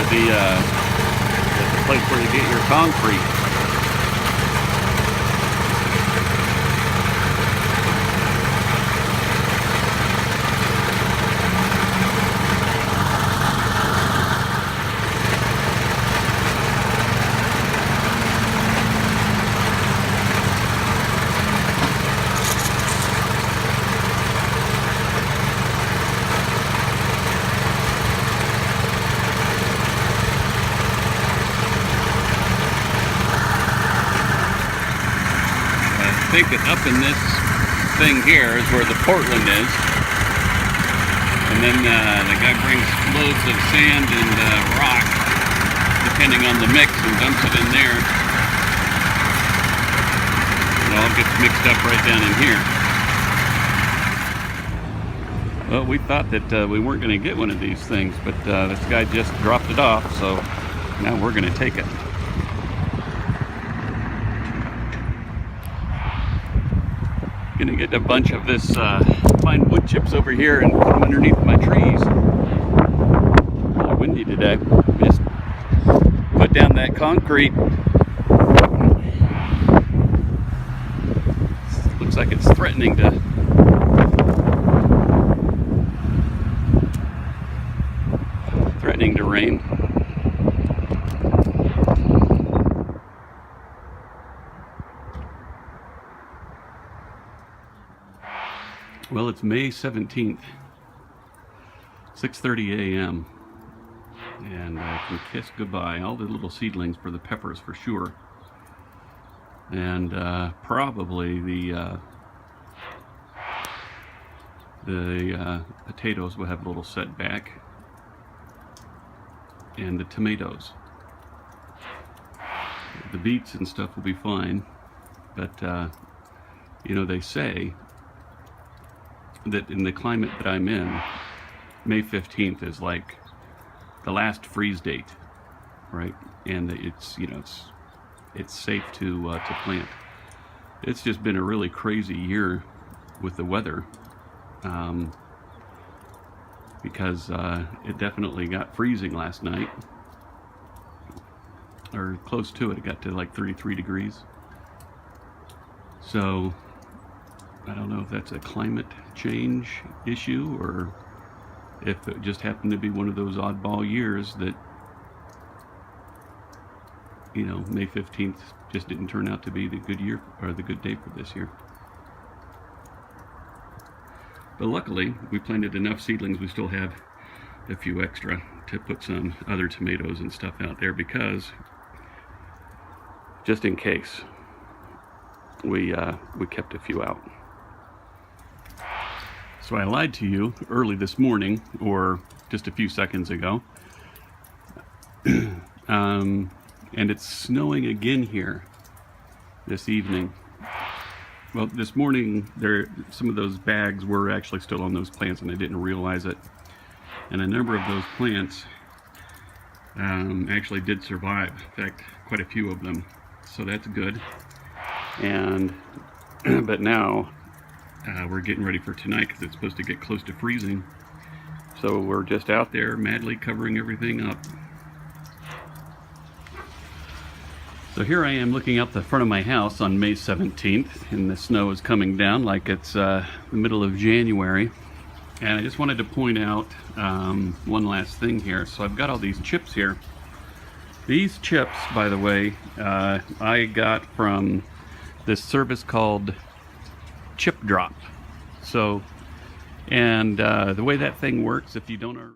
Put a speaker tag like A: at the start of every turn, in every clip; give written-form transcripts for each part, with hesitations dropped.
A: the place where you get your concrete. I think that up in this thing here is where the Portland is, and then the guy brings loads of sand and rock, depending on the mix, and dumps it in there. It all gets mixed up right down in here. Well, we thought that we weren't going to get one of these things, but this guy just dropped it off, so now we're going to take it. Gonna get a bunch of this fine wood chips over here and put them underneath my trees. Really windy today. Just put down that concrete. Looks like it's threatening to rain. Well, it's May 17th, 6:30 a.m. and I can kiss goodbye all the little seedlings for the peppers for sure, and probably the potatoes will have a little setback, and the tomatoes. The beets and stuff will be fine, but you know, they say that in the climate that I'm in, May 15th is like the last freeze date, right? And it's, you know, it's safe to plant. It's just been a really crazy year with the weather, because it definitely got freezing last night, or close to it. It got to like 33 degrees. So I don't know if that's a climate change issue or if it just happened to be one of those oddball years that, you know, May 15th just didn't turn out to be the good year or the good day for this year. But luckily, we planted enough seedlings. We still have a few extra to put some other tomatoes and stuff out there, because just in case, we kept a few out. So I lied to you early this morning, or just a few seconds ago, and it's snowing again here this evening. Well, this morning, some of those bags were actually still on those plants, and I didn't realize it. And a number of those plants actually did survive. In fact, quite a few of them. So that's good. And but now we're getting ready for tonight, because it's supposed to get close to freezing. So we're just out there madly covering everything up. So here I am looking out the front of my house on May 17th, and the snow is coming down like it's the middle of January. And I just wanted to point out one last thing here. So I've got all these chips here. These chips, by the way, I got from this service called Chipdrop. So, and the way that thing works, if you don't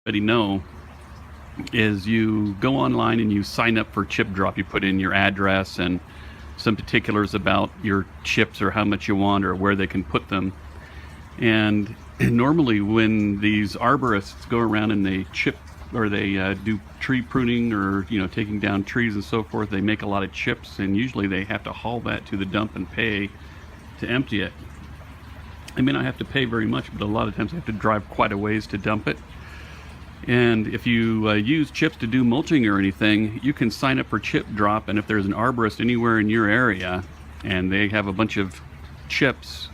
A: already know, is you go online and you sign up for Chipdrop. You put in your address and some particulars about your chips, or how much you want, or where they can put them. And normally when these arborists go around and they chip, or they do tree pruning, or, you know, taking down trees and so forth, they make a lot of chips, and usually they have to haul that to the dump and pay to empty it. I may not have to pay very much, but a lot of times I have to drive quite a ways to dump it. And if you use chips to do mulching or anything, you can sign up for Chipdrop, and if there's an arborist anywhere in your area and they have a bunch of chips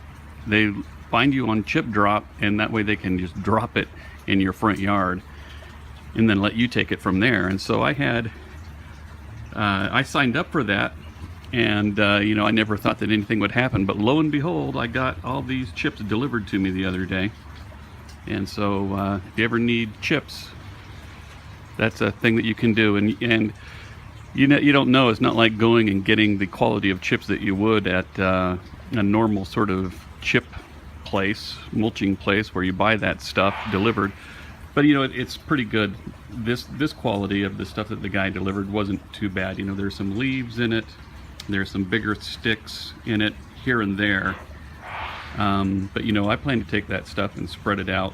A: they find you on Chipdrop, and that way they can just drop it in your front yard and then let you take it from there. And so I signed up for that, and you know, I never thought that anything would happen, but lo and behold, I got all these chips delivered to me the other day. And so if you ever need chips, that's a thing that you can do. And you know, you don't know, it's not like going and getting the quality of chips that you would at a normal sort of chip place, mulching place, where you buy that stuff delivered. But you know, it's pretty good. This quality of the stuff that the guy delivered wasn't too bad. You know, there's some leaves in it, there's some bigger sticks in it here and there. But you know, I plan to take that stuff and spread it out,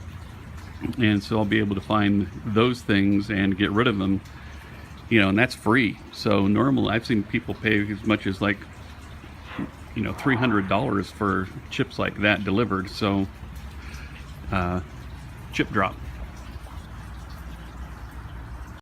A: and so I'll be able to find those things and get rid of them. You know, and that's free. So normally I've seen people pay as much as, like, you know, $300 for chips like that delivered. So Chipdrop.